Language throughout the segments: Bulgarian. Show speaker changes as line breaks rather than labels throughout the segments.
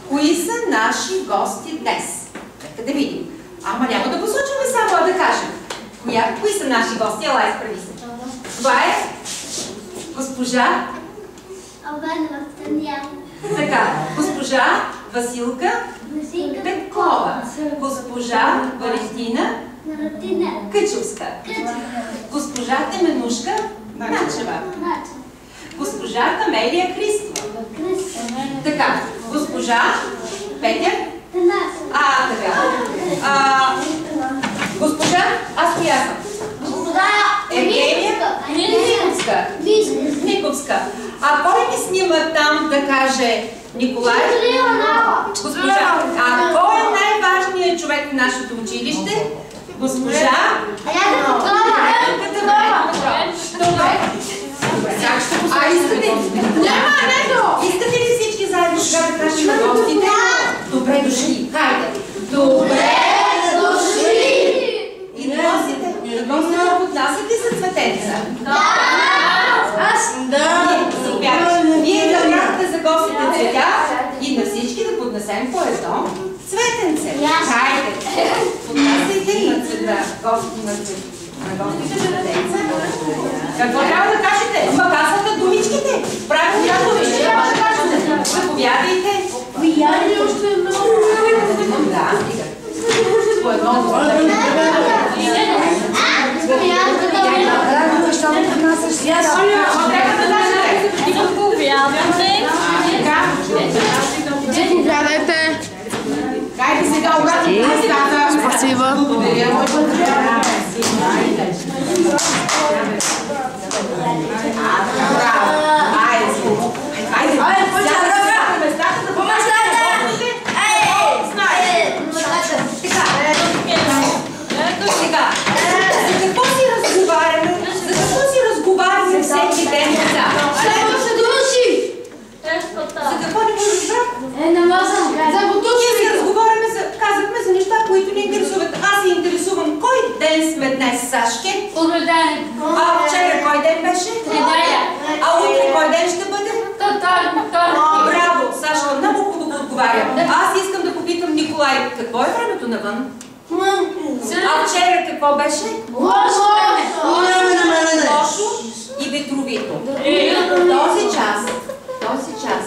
Кои са наши гости днес? Нека да видим. Ама няма да посочваме само, а да кажем. Кои са наши гости? Ела, изправи се. Това е госпожа така, госпожа Василка Петкова, госпожа Валентина Къчовска, госпожа Теменушка Начева, госпожа Камелия Христова, така, госпожа Петя, така, госпожа, аз коя съм? Евгения Никовска. А кой ни снима там да каже Николай? Госпожа. А кой е най-важният човек в нашето училище? Госпожа? Добре. Искате ли всички заедно сега да кажем на гостите? Добре дошли. Хайде. Добре дошли! И на гостите? Поднасят ли са цветенца? Вие да мятате за гостите цветя и на всички да поднесем по едно цветенце. Хайде! Поднасяйте на гостите цветенца. Какво трябва да кажете? Ма казвате думичките. Правилно думички трябва да кажете. Заповядайте.
Влияли още едно.
Да, стига. По едно.
Заповядайте.
Хайде сега обратно на местата.
Спасибо.
Всеки ден деца. За какво не може да разбрах? За бутушки си разговаряме, казахме за неща, които ни интересуват. Аз се интересувам кой ден сме днес, Сашке? А вчера кой ден беше? А утре кой ден ще бъде? Браво, Сашка, много хубаво отговаря. Аз искам да попитам Николай, какво е времето навън? А вчера какво беше? Лошо и ветровито. Този час,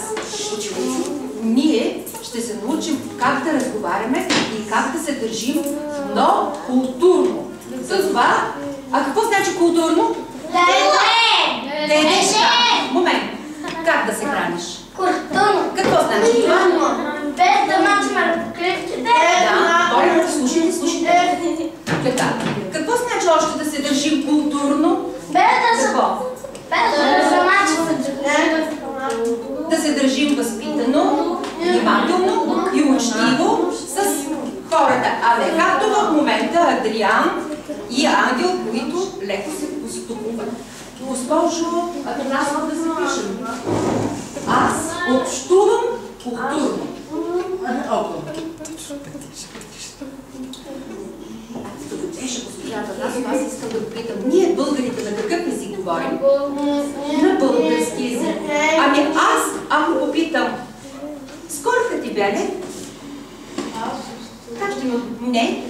ученици, ние ще се научим как да разговаряме и как да се държим, но културно. За това, а какво значи културно? Момент. Как да се храниш? Какво значи това?
Без да мачаме ръкоклетките.
Да, слушайте. Така. Какво значи още да се държим културно? Да се държим възпитано, внимателно и учтиво с хората. А не както в момента Адриан и Ангел, които леко се поступуват. Госпожо, трябва да запишем. Аз общувам културно. Аз искам да попитам, ние българите на какъв език говорим? На български език. Ами аз, ако попитам, сколько ти бяде? Как ще ми... Не?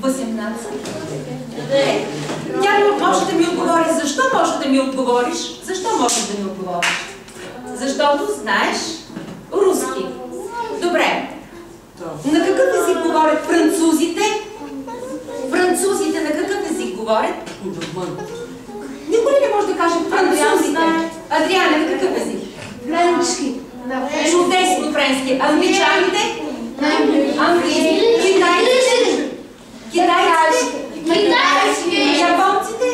18. Тя може да ми отговори. Защо може да ми отговориш? Защо можеш да ми отговориш? Защото знаеш руски. Добре. На какъв език говорят французите? Французите на какъв език говорят? Никой не може да каже французите. Адриана, на какъв език?
Френски.
Чудесно френски. Англичаните? Английски. Китайците? Китайците? Японците?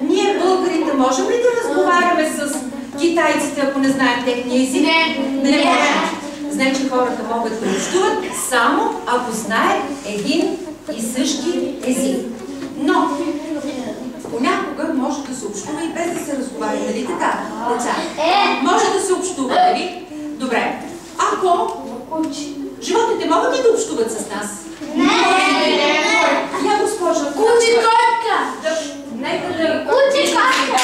Ние българите можем ли да разговаряме с китайците, ако не знаем техния език? Не можем. Значи хората могат да общуват само ако знаят един и същи език. Но понякога може да се общува и без да се разговаря, нали така? Деца. Може да се общува, нали? Добре. Ако животните могат ли да общуват с нас?
Не!
Я госпожа.
Кучи котка!
Нека да...
Кучи котка!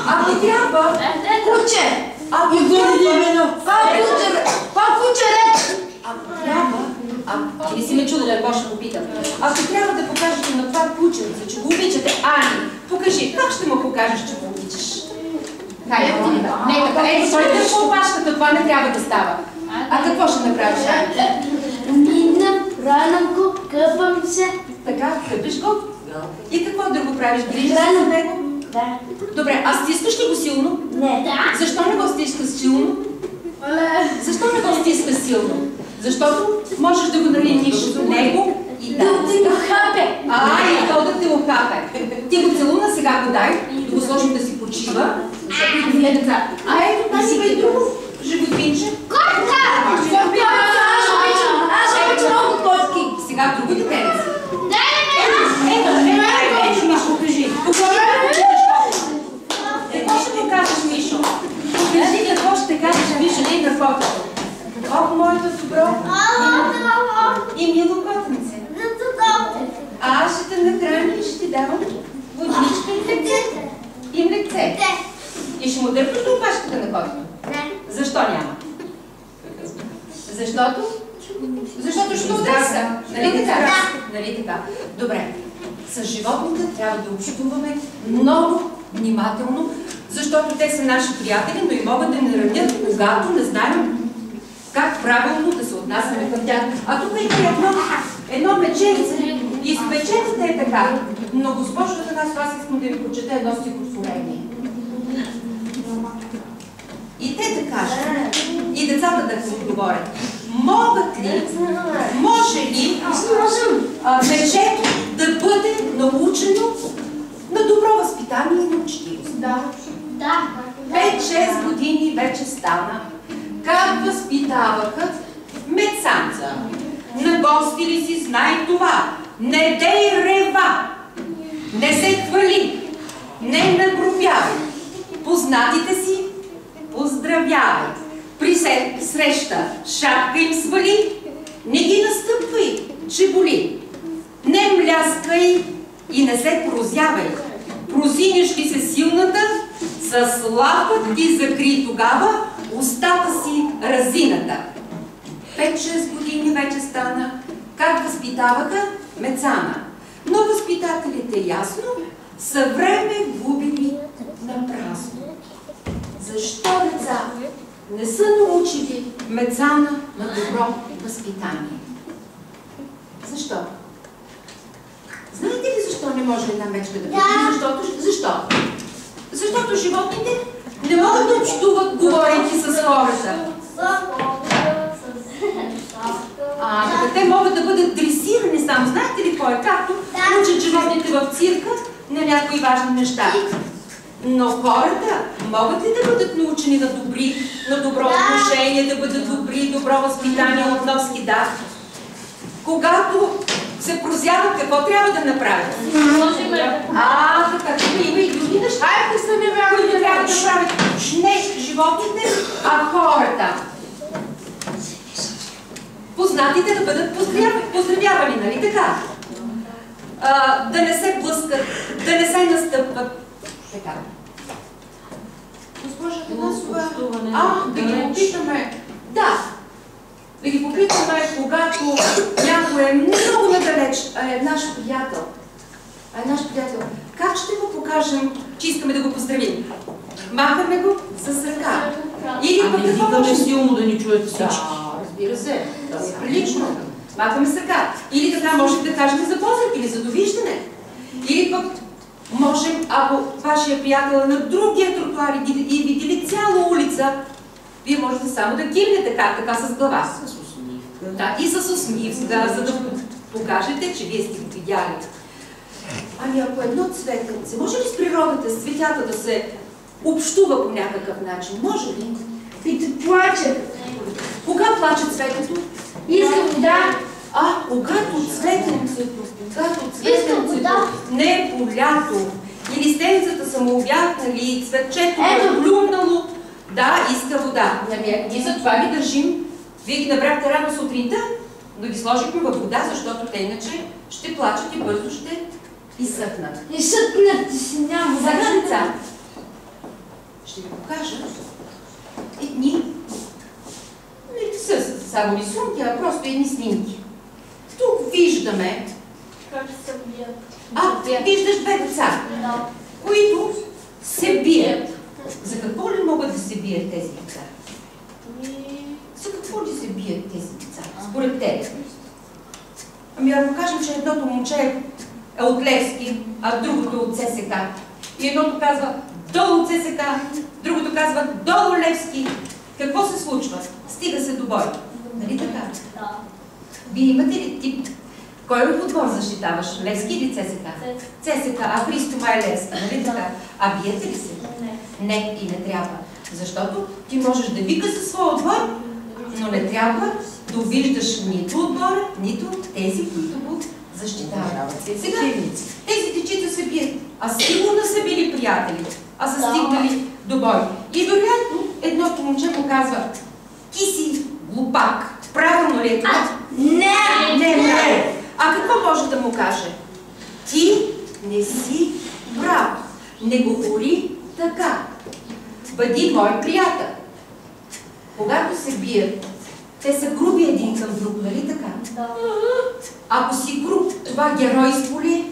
Ако Ако трябва...
Куче!
Ако трябва...
Куче ред!
Ако трябва... Ти не си ме чудила, какво ще попитам. Ако трябва да покажете на това кученце, че го обичате, Ани, покажи. Как ще му покажеш, че го обичаш? Хайде, не така. Ето, той държи по опашката, това не трябва да става. А какво ще направиш, Ани?
Минам, ранам го, къпам се.
Така, къпиш го. И какво друго правиш? Грижа се за него?
Да.
Добре, а стискаш ли го силно?
Не. Да.
Защо не го стискаш силно? Защо не го стискаш силно? Защото можеш да го нараниш до него и да
ти го хапе.
И то да те ухапе. Ти го целуна, сега го дай, да го сложим да си почива, защото и две деца. Ето, тази има и друго животинче.
Котка! Аз обичам много котки.
Сега друго детенце.
Дай,
Ето, Мишо, кажи. Какво ще ми кажеш, Мишо? Кажи какво ще кажеш, Мишо, не на фотото. О, моето добро и мило котенце. Аз ще те нахраня и ще ти давам водичка и млекце. И млекце. И ще му дърпаш до опашката на котето. Защо няма? Защото ще удреса. Нали така? Нали така? Добре. С животните трябва да общуваме много внимателно, защото те са наши приятели, но и могат да ни ранят, когато не знаем как правилно да се отнасяме към тях. А тук има едно меченце. И с меченцата е така. Но госпожо Атанасова, аз искам да ви прочета едно стихотворение. И те да кажат, и децата да се отговорят. Може ли мечето да бъде научено на добро възпитание и на учтивост?
Да.
5-6 години вече стана. Как възпитаваха мецанца? На гости ли си знай това? Не дей рева! Не се хвали! Не нагрубявай! Познатите си поздравявай! При среща шапка им свали! Не ги настъпвай, че боли! Не мляскай и не се прозявай! Прозиниш ли се силната, с лапът ти закри тогава устата си разината. 5-6 години вече стана. Как възпитаваха мецана? Но възпитателите ясно са време губили на празно. Защо деца не са научили мецана на добро възпитание? Защо? Знаете ли защо не може една мечка да бъде? Защо? Защото животните не могат да общуват, говорейки с хората. Те могат да бъдат дресирани само. Знаете ли кой е? Както учат животните в цирка на някои важни неща. Но хората могат ли да бъдат научени на добро отношение, да бъдат добри, добро възпитание, относки? Да. Когато се прозяват, какво трябва да направят? Така, има и други неща, които трябва да правят не животните, а хората. Познатите да бъдат поздравявани, нали така? Да не се блъскат, да не се настъпват. Така. Госпожа Атанасова, да ги попитаме. Да. Да ги попитаме, когато някой е много надалеч, е наш приятел. Как ще го покажем, че искаме да го поздравим? Махаме го с ръка. Или пък
не викаме силно да ни чуят всички.
Да, разбира се. Това е прилично. Махаме с ръка. Или така можем да кажем за поздрав или за довиждане. Или пък можем, ако вашия приятел е на другия тротуар и видели цяла улица, вие можете само да кимнете така с глава.
С усмивка.
Да, и с усмивка, за да покажете, че вие сте го видяли. Ами ако едно цветенце, може ли с природата, с цветята да се общува по някакъв начин? Може ли?
И да плаче.
Кога плаче цветето?
Искам да.
Когато цветенцето не е полято и листенцата са му увятнали и цветчето е блюмнало, да, иска вода. Ние за това ги държим. Вие ги набрахте рано сутринта, но ги сложихме във вода, защото те иначе ще плачат и бързо ще изсъхнат.
Изсъхнат си няма.
Сега деца, Ще ви покажа едни, не са само рисунки, а просто едни снимки. Тук виждаме, виждаш две деца, които се бият. За какво ли могат да се бият тези деца? За какво ли се бият тези деца? Според теб. Ами ако кажем, че едното момче е от Левски, а другото от ССК. И едното казва долу от ССК, другото казва долу Левски. Какво се случва? Стига се до бой. Нали така? Да. Вие имате ли тип? Кой отбор защитаваш? Левски или ЦСК? ЦСК. А Христо май Левски, нали така? А биете ли се? Не, и не трябва. Защото ти можеш да викаш със своя отбор, но не трябва да виждаш нито отбора, нито тези, които го защитават. Сега тези дечица се бият, а сигурно са били приятели, а са стигнали до бой. И вероятно едното момче му казва: ти си глупак. Правилно ли е това? Не. А какво може да му каже? Ти не си прав. Не говори така. Бъди мой приятел. Когато се бият, те са груби един към друг, нали така? Да. Ако си груб, това геройство ли е?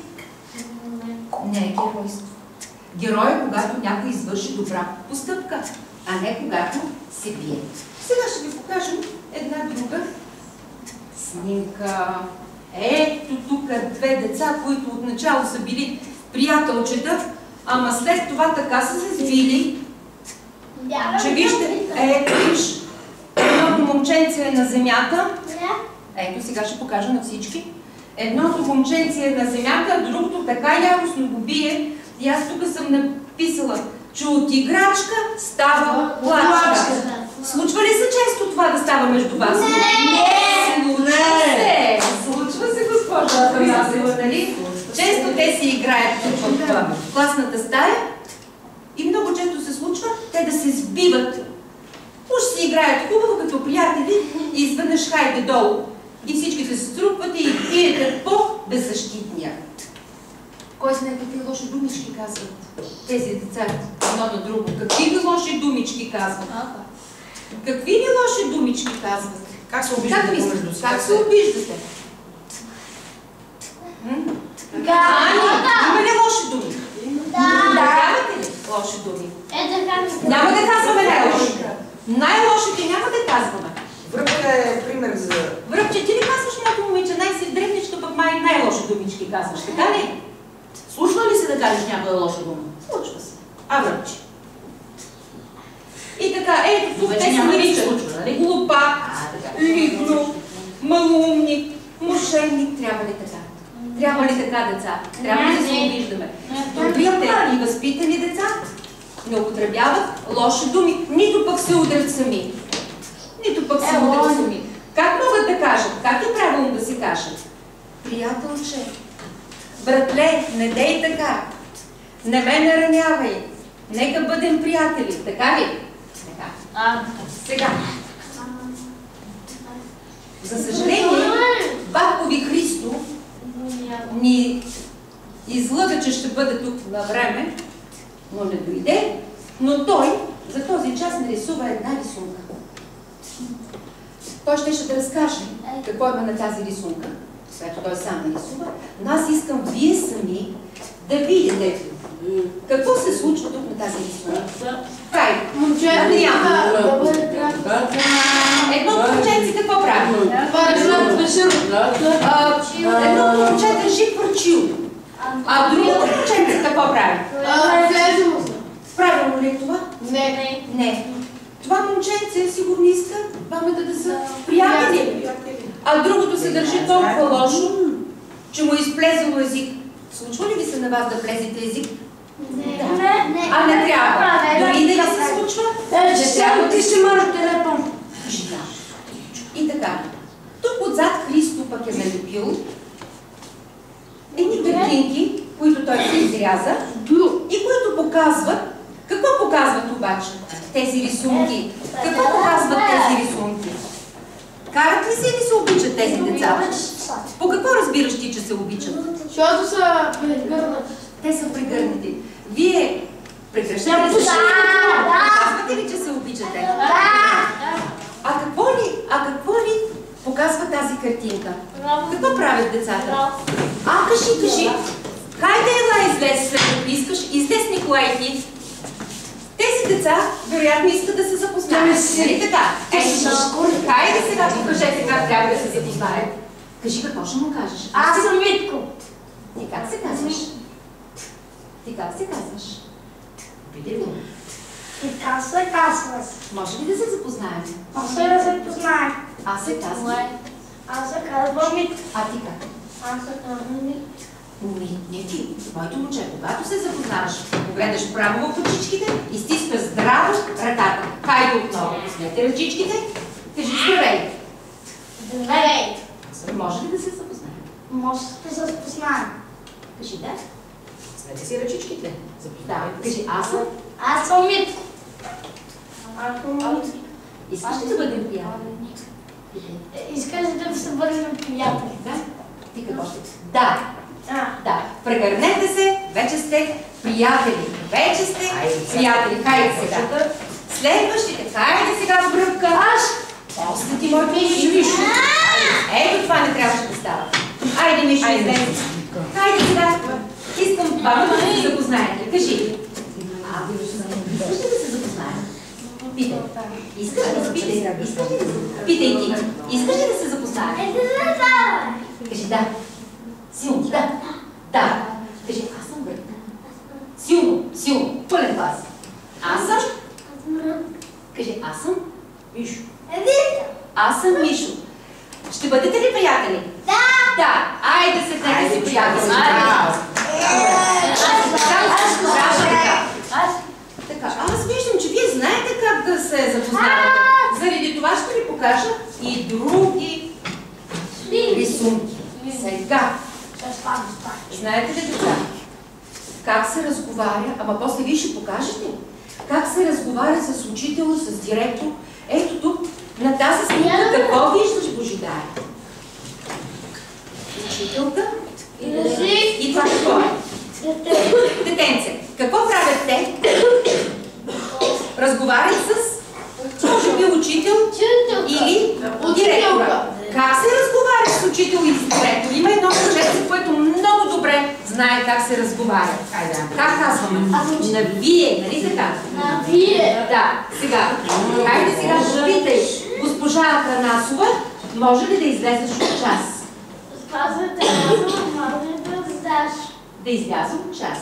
Не е геройство. Герой е, когато някой извърши добра постъпка, а не когато се бие. Сега ще ви покажем една друга снимка. Ето тук две деца, които отначало са били приятелчета, ама след това така са се сбили, че вижте, ето виж, едното момченце е на земята. Ето сега ще покажа на всички. Едното момченце е на земята, а другото така яростно го бие. И аз тук съм написала, че от играчка става плачка. Случва ли се често това да става между вас? Не! Случва се, госпожа Атанасова, нали? Често те си играят в класната стая и много често се случва те да се сбиват. Уж си играят хубаво като приятели и изведнъж хайде долу. И всичките се струпвате и пиете по-беззащитния. Кой знае какви лоши думички казват тези деца едно на друго? Какви ли лоши думички казват? Какви ли лоши думички казват?
Как се обиждате помежду си?
Как се обиждате? Има ли лоши думи? Нямате ли лоши думи? Няма да казваме най-лошите. Най-лошите няма да казваме.
Връбка е пример за...
Връбче, ти ли казваш някой момиче най-древничка, пък най-лоши думички казваш, така ли?
Случва ли се да кажеш някоя лоша дума?
Случва се. А Връбче. И така, ето тук те се наричат глупак, липно, малоумник, мошенник. Трябва ли така? Трябва ли така, деца? Трябва ли да се обиждаме? Добрите и възпитани деца не употребяват лоши думи, нито пък се удрят сами. Нито пък се удрят сами. Как могат да кажат? Как е правилно да се кажат? Приятелче, братле, не дей така. Не ме наранявай. Нека бъдем приятели. Така ли? Така. Сега. За съжаление, Баткови Христо ни излъга, че ще бъде тук на време, но не дойде, но той за този час нарисува една рисунка. Той ще да разкаже какво има на тази рисунка, която той сам нарисува, но аз искам вие сами да видите какво се случва тук на тази рисунка. Край. Едното момченце какво прави? Едното момче държи парчил. А другото момченце какво прави? Правилно ли е това? Не. Това момченце сигурно иска двамата да са приятели. А другото се държи толкова лошо, че му е изплезало език. Случва ли ви се на вас да плезите език? Не. А не трябва. Дори да ви се случва?
Ти ще можеш телефон.
И така. Тук отзад Христо пък е налепил едни картинки, които той се изряза и които показват. Какво показват обаче тези рисунки? Какво показват тези рисунки? Карат ли се или се обичат тези деца? По какво разбираш ти, че се обичат?
Защото са прегърнати.
Те са прегърнати. Вие прегръщате ли се? показва тази картинка? Какво правят децата? Кажи. Хайде, ела, излез, ако искаш. Излез, Николай, ти. Тези деца, вероятно, искат да се запознаят. Нали така? Хайде сега, покажете как трябва да се запознаят. Кажи, какво ще му кажеш?
Аз съм Митко.
Ти как се казваш? Питай го.
И как се казваш?
Може ли да се запознаем?
Може да се познаем.
Аз се казвам.
Аз се казвам Митко.
А ти как?
Аз се казвам Митко.
Не ти, моето момче, когато се запознаваш, погледаш право в очичките и стискаш здраво ръката. Хайде отново, поснете ръчичките, кажи здравей.
Здравей.
Може ли да се запознаем?
Може да се познаем.
Кажи да.
Снете си ръчичките.
Да, кажи
Аз съм Митко.
Искаш ли да бъдем приятели?
Искаш да се бъдем приятели?
Да. Ти какво ще? Да. Прегърнете се, вече сте приятели. Хайде сега. Следващите, хайде сега в бръвка. После ти мой Мишо. Ето това не трябваше да става. Айде, Мишо, излез. Хайде сега. Искам двамата да се запознаете. Кажи. Искаш ли да се запознаем? Питай. Искаш ли да се Питай ти. Искаш ли да се запознаем? Кажи да. Силно, да. Кажи, аз съм Брък. Силно, пълен глас. Аз съм? Кажи, аз съм Мишо. Аз съм Мишо. Ще бъдете ли приятели? Да. Айде се днете си приятели. Така, аз виждам, че вие знаете как да се запознавате. Заради това ще ви покажа и други рисунки. Сега. Знаете ли деца? Как се разговаря, ама после вие ще покажете как се разговаря с учител, с директор. Ето тук, на тази снимка, какво виждаш, Божидар? Учителка и това какво е? Детенце. Какво правят те? Разговарят с, може би, учител или директора. Как се разговаря с учител и с директор? Има едно момче, което много добре знае как се разговаря. Как казваме? На вие, нали така?
На вие.
Да, сега. Хайде сега да питай. Госпожа Атанасова, може ли да излезеш от час?
Може
Да изляза от час.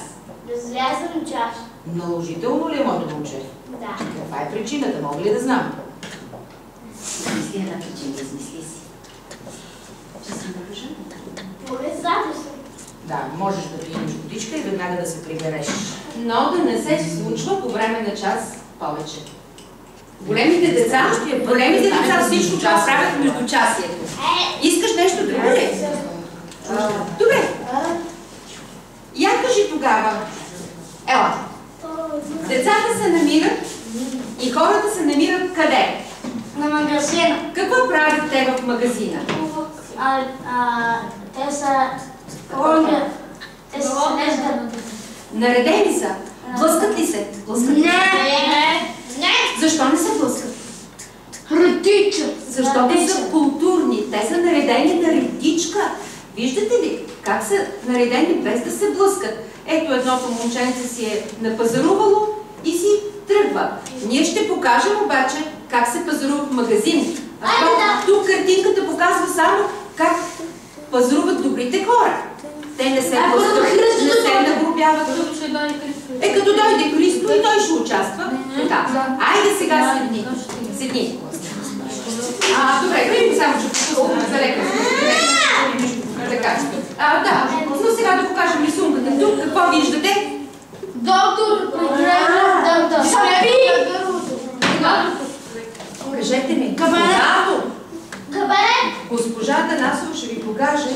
Наложително ли е моето момче?
Да.
Каква е причината? Мога ли да знам?
Измисли една причина, измисли си. Ще съм да кажа.
Да, можеш да пиеш водичка и веднага да се прибереш.
Но да не се случва по време на час повече. Големите деца всичко това правят междучасието. Искаш нещо друго ли? Добре. Я кажи тогава. Ела. Децата се намират и хората се намират къде?
На магазина.
Какво правят те в магазина?
Те са ходят. Те са снеждат.
Наредени са. Блъскат ли се?
Не.
Защо не се блъскат?
Редича.
Защото са културни. Те са наредени на редичка. Виждате ли как са наредени без да се блъскат? Ето едното момченце си е напазарувало и си тръгва. Ние ще покажем обаче как се пазарува в магазин. Тук картинката показва само как пазаруват добрите хора. Те не се блъскат, не се нагрубяват. Като дойде Христо и той ще участва. Така. Айде сега седни. Добре, видим само, че попускаме за лекар. Така. Да, но сега да покажем рисунката тук. Какво виждате?
Доктор,
Кажете ми. Госпожа Атанасова ще ви покаже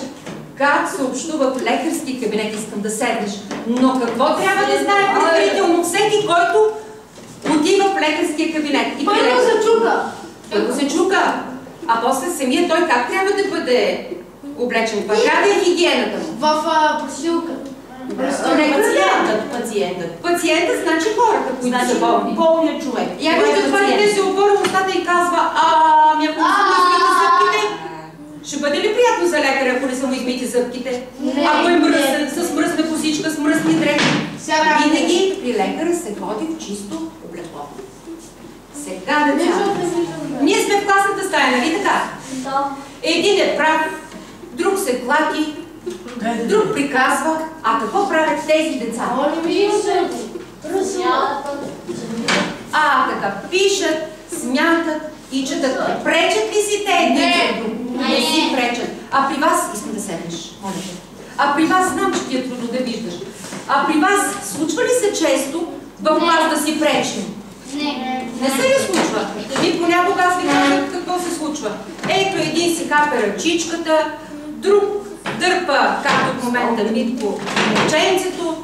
как се общува в лекарски кабинет. Искам да седнеш. Но какво трябва да знае предварително всеки, който отива в лекарския кабинет? Първо се чука. А после самия той как трябва да бъде облечен? Каква трябва да е хигиената му?
В посилка.
Пациентът значи хората, които са болни.
Болният човек.
Я вижда това дете се обърва устата и казва, ако не се блъскате зъбките, Ще бъде ли приятно за лекаря, ако не са му измити зъбките? Ако е мръсен, с мръсна косичка, с мръсни дрехи? Винаги при лекаря се ходи в чисто облекло. Сега, деца, ние сме в класната стая, нали така? Един е прав, друг се клати, друг приказва. А какво правят тези деца? Така пишат, смятат и четат. Пречат ли си те един за друг? Не си пречат. А при вас, искам да седнеш, моля те. А при вас, знам, че ти е трудно да виждаш. А при вас, случва ли се често в клас да си пречим? Не се ли случва? И понякога аз ви кажа какво се случва. Ето един си хапе ръчичката, друг дърпа, както в момента Митко, ученицето,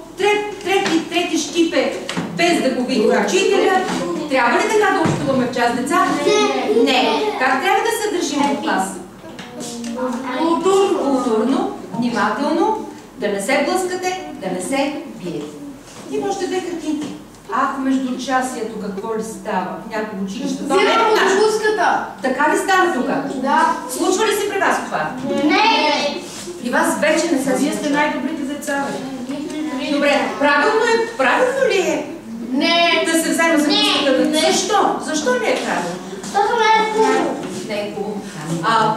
трети щипе без да го види учителя. Трябва ли така да общуваме в час, деца? Не. Как трябва да се държим в клас? Културно, внимателно, да не се блъскате, да не се биете. И можете две картинки. Между часието какво ли става в някои училища? Така ли става тук?
Да.
Случва ли се при вас това?
Не.
При вас вече не се.
Вие сте най-добрите деца.
Добре, правилно ли е?
Не.
Да се вземе за книгата? Защо? Защо не е правилно?
Защото не е хубаво.
Не е хубаво.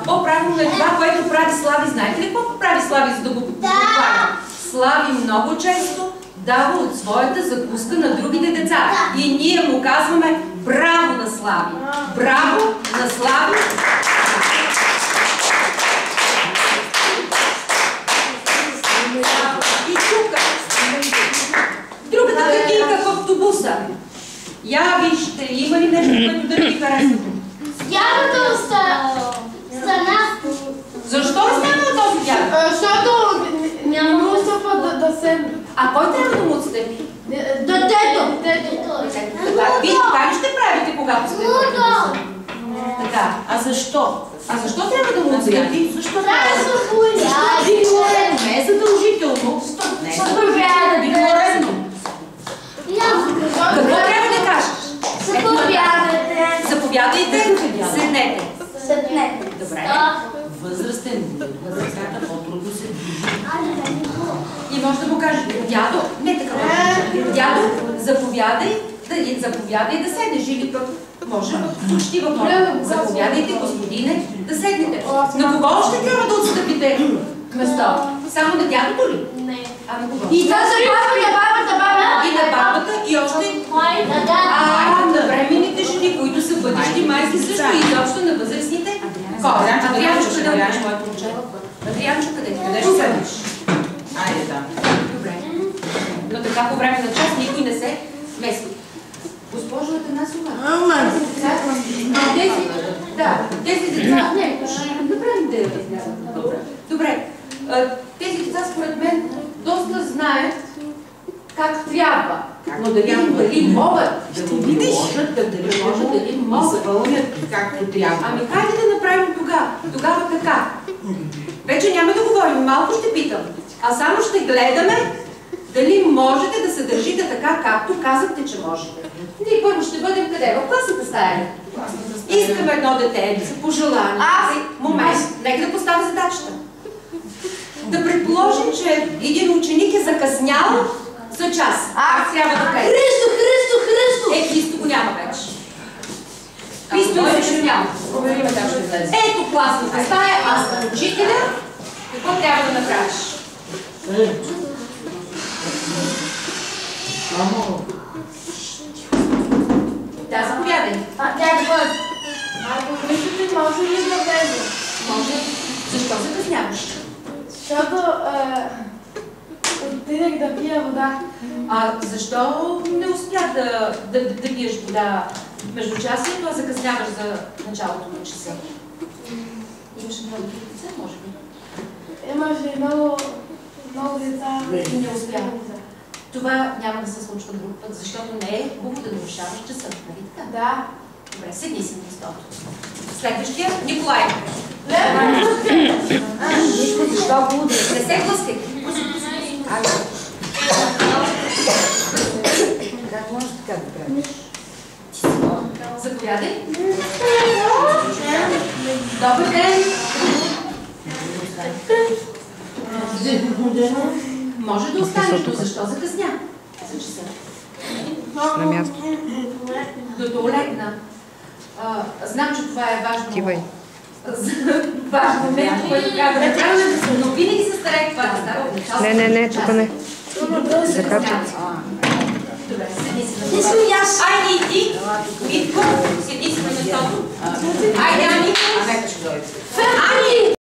По-правилно е това, което прави Слави. Знаете ли какво прави Слави, за да го поправя? Слави много често дава от своята закуска на другите деца. И ние му казваме браво на Слави. Браво на Слави! И тук. Другата картинка в автобуса. Я вижте, има ли нещо, което да ви харесва?
Дядото стана.
Защо е станал този дядо?
Защото няма стъпа да се...
А кой трябва да му отстъпи?
Детето.
Вие това ли ще правите, когато сте в автобуса? Така.
А защо?
А защо трябва да му отстъпи? Защо
Не е задължително. Не е задължително. Викоредно.
Какво трябва да кажеш? Заповядайте. Седнете. Добре.
Възрастен. Възрастната по-трудно се движи.
И може да му кажете, дядо, не така, дядо, заповядай да седнеш, или пък може почти в моля. Заповядайте, господине, да седнете. На кого още трябва да отстъпите место? Само на дядото ли?
Не.
А на кого?
И да се бабата.
И на бабата, и още на бременните жени, които са бъдещи майки също, и изобщо на възрастните хора. Адрианчо, къде отиш, моето момче? Адрианчо, къде ще седнеш?
Айде, да.
Добре. Но така по време на час никой не се мести. Госпожо Атанасова, тези деца... Не, ще направим да я разгледам. Добре. Тези деца, според мен, доста знаят как трябва. Но дали могат, дали могат.
Както трябва.
Хайде да направим тогава така. Вече няма да говорим, малко ще питам. А само ще гледаме дали можете да се държите така, както казахте, че можете. Ние първо ще бъдем къде? В класната стая. Искаме едно дете, да се пожелание. Момент, нека да поставя задачата. Да предположим, че един ученик е закъснял за час. Трябва да кажа.
Христо!
Христо го няма вече. Христо е закъснял. Провериме как ще влезе. Ето класната стая, аз съм учителя. Какво трябва да направиш? Да, заповядай.
Ако мислите, може ли да влезе?
Може. Защо закъсняваш?
Защото отидех да пия вода.
Защо не успя да пиеш вода между часието, а закъсняваш за началото на часа? Имаше много деца, може би?
Имаше много деца.
И не успя. Това няма да се случва друг път, защото не е хубаво да нарушаваш часа, нали така?
Да.
Добре, седни си на местото. Следващия, Николай. Защо го удря? Не се блъскай.
Как може така да правиш?
Заповядай. Добър ден. Може да останеш, но защо закъсня? За часа.
На място.
До туалетна. Знам, че това е важно.
Тивай.
Важно нещо, което трябва да направим, но винаги се старай това да става.
Не, тук не. Закачат.
Добре, седи си на това. Айде и ти, Митко, седи си на местото. Айде, Ани.
Нека ще дойде.
Ани!